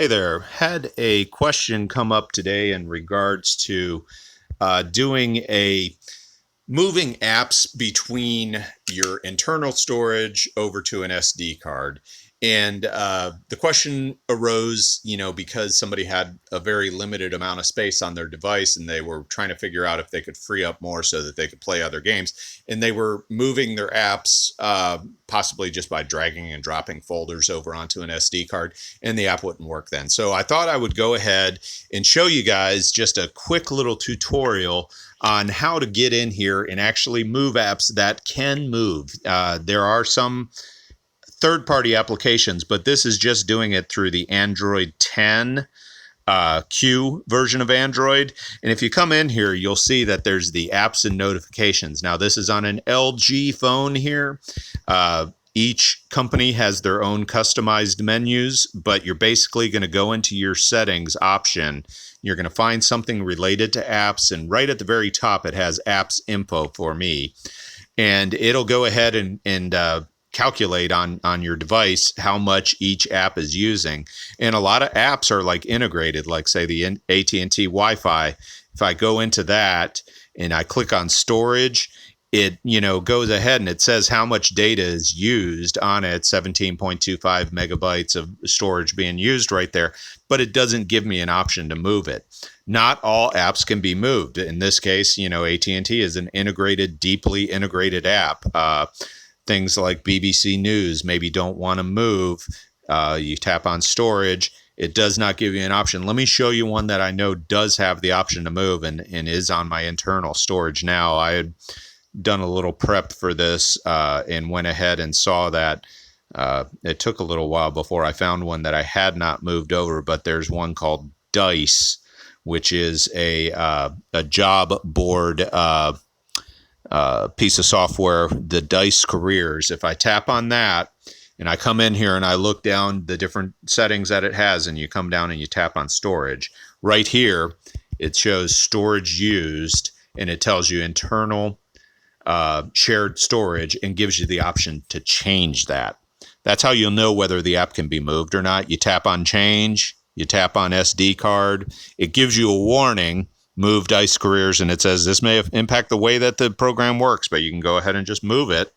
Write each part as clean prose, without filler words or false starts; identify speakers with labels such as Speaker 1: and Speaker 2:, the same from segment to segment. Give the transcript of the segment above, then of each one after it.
Speaker 1: Hey there. Had a question come up today in regards to doing a moving apps between your internal storage over to an SD card. And the question arose, because somebody had a very limited amount of space on their device and they were trying to figure out if they could free up more so that they could play other games. And they were moving their apps possibly just by dragging and dropping folders over onto an SD card, and the app wouldn't work then. So I thought I would go ahead and show you guys just a quick little tutorial on how to get in here and actually move apps that can move. There are some third-party applications, but this is just doing it through the Android 10 Q version of Android. And if you come in here, you'll see that there's the apps and notifications. Now, this is on an LG phone here. Each company has their own customized menus, but you're basically going to go into your settings option. You're going to find something related to apps, and right at the very top, it has apps info for me. And it'll go ahead and calculate on your device how much each app is using. And a lot of apps are like integrated, like say the AT&T Wi-Fi. If I go into that and I click on storage, it goes ahead and it says how much data is used on it, 17.25 megabytes of storage being used right there, but it doesn't give me an option to move it. Not all apps can be moved. In this case, AT&T is an integrated, deeply integrated app. Things like BBC News maybe don't want to move. You tap on storage. It does not give you an option. Let me show you one that I know does have the option to move and is on my internal storage now. I had done a little prep for this and went ahead and saw that it took a little while before I found one that I had not moved over, but there's one called Dice, which is a job board piece of software, the Dice Careers. If I tap on that and I come in here and I look down the different settings that it has, and you come down and you tap on storage, right here it shows storage used, and it tells you internal shared storage and gives you the option to change that. That's how you'll know whether the app can be moved or not. You tap on change, you tap on SD card, it gives you a warning, move Dice Careers, and it says this may impact the way that the program works, but you can go ahead and just move it,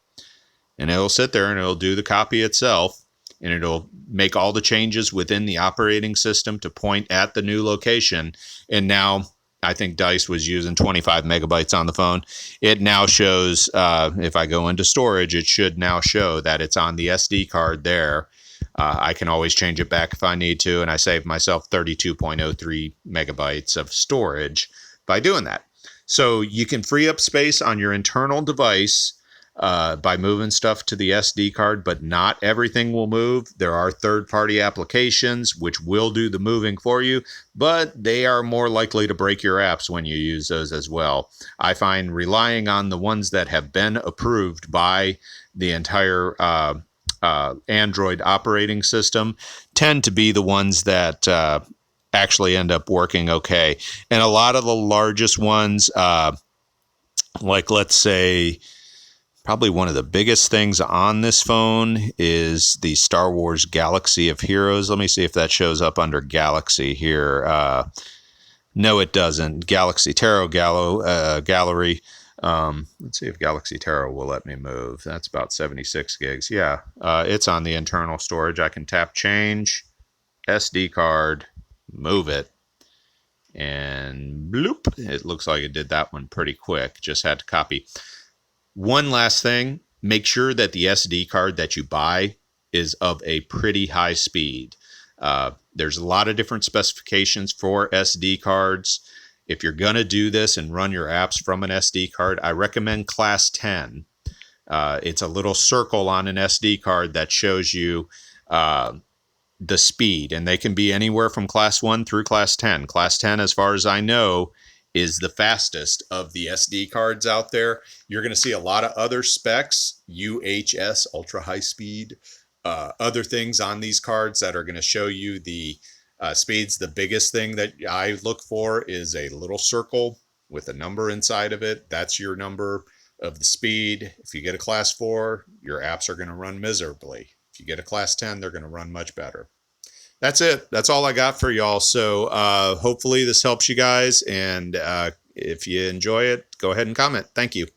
Speaker 1: and it'll sit there and it'll do the copy itself, and it'll make all the changes within the operating system to point at the new location. And now I think Dice was using 25 megabytes on the phone. It now shows, if I go into storage, it should now show that it's on the SD card there. I can always change it back if I need to, and I save myself 32.03 megabytes of storage by doing that. So you can free up space on your internal device by moving stuff to the SD card, but not everything will move. There are third-party applications which will do the moving for you, but they are more likely to break your apps when you use those as well. I find relying on the ones that have been approved by the entire Android operating system tend to be the ones that actually end up working okay. And a lot of the largest ones, like let's say, probably one of the biggest things on this phone is the Star Wars Galaxy of Heroes. Let me see if that shows up under Galaxy here. No, it doesn't. Galaxy Tarot Gallery. Let's see if Galaxy Tarot will let me move. That's about 76 gigs. Yeah, it's on the internal storage. I can tap change, SD card, move it, and bloop. It looks like it did that one pretty quick. Just had to copy. One last thing, make sure that the SD card that you buy is of a pretty high speed. There's a lot of different specifications for SD cards. If you're going to do this and run your apps from an SD card, I recommend Class 10. It's a little circle on an SD card that shows you the speed, and they can be anywhere from Class 1 through Class 10. Class 10, as far as I know, is the fastest of the SD cards out there. You're going to see a lot of other specs, UHS, ultra high speed, other things on these cards that are going to show you the speeds. The biggest thing that I look for is a little circle with a number inside of it. That's your number of the speed. If you get a Class 4, your apps are going to run miserably. If you get a Class 10, they're going to run much better. That's it. That's all I got for y'all. So hopefully this helps you guys. And if you enjoy it, go ahead and comment. Thank you.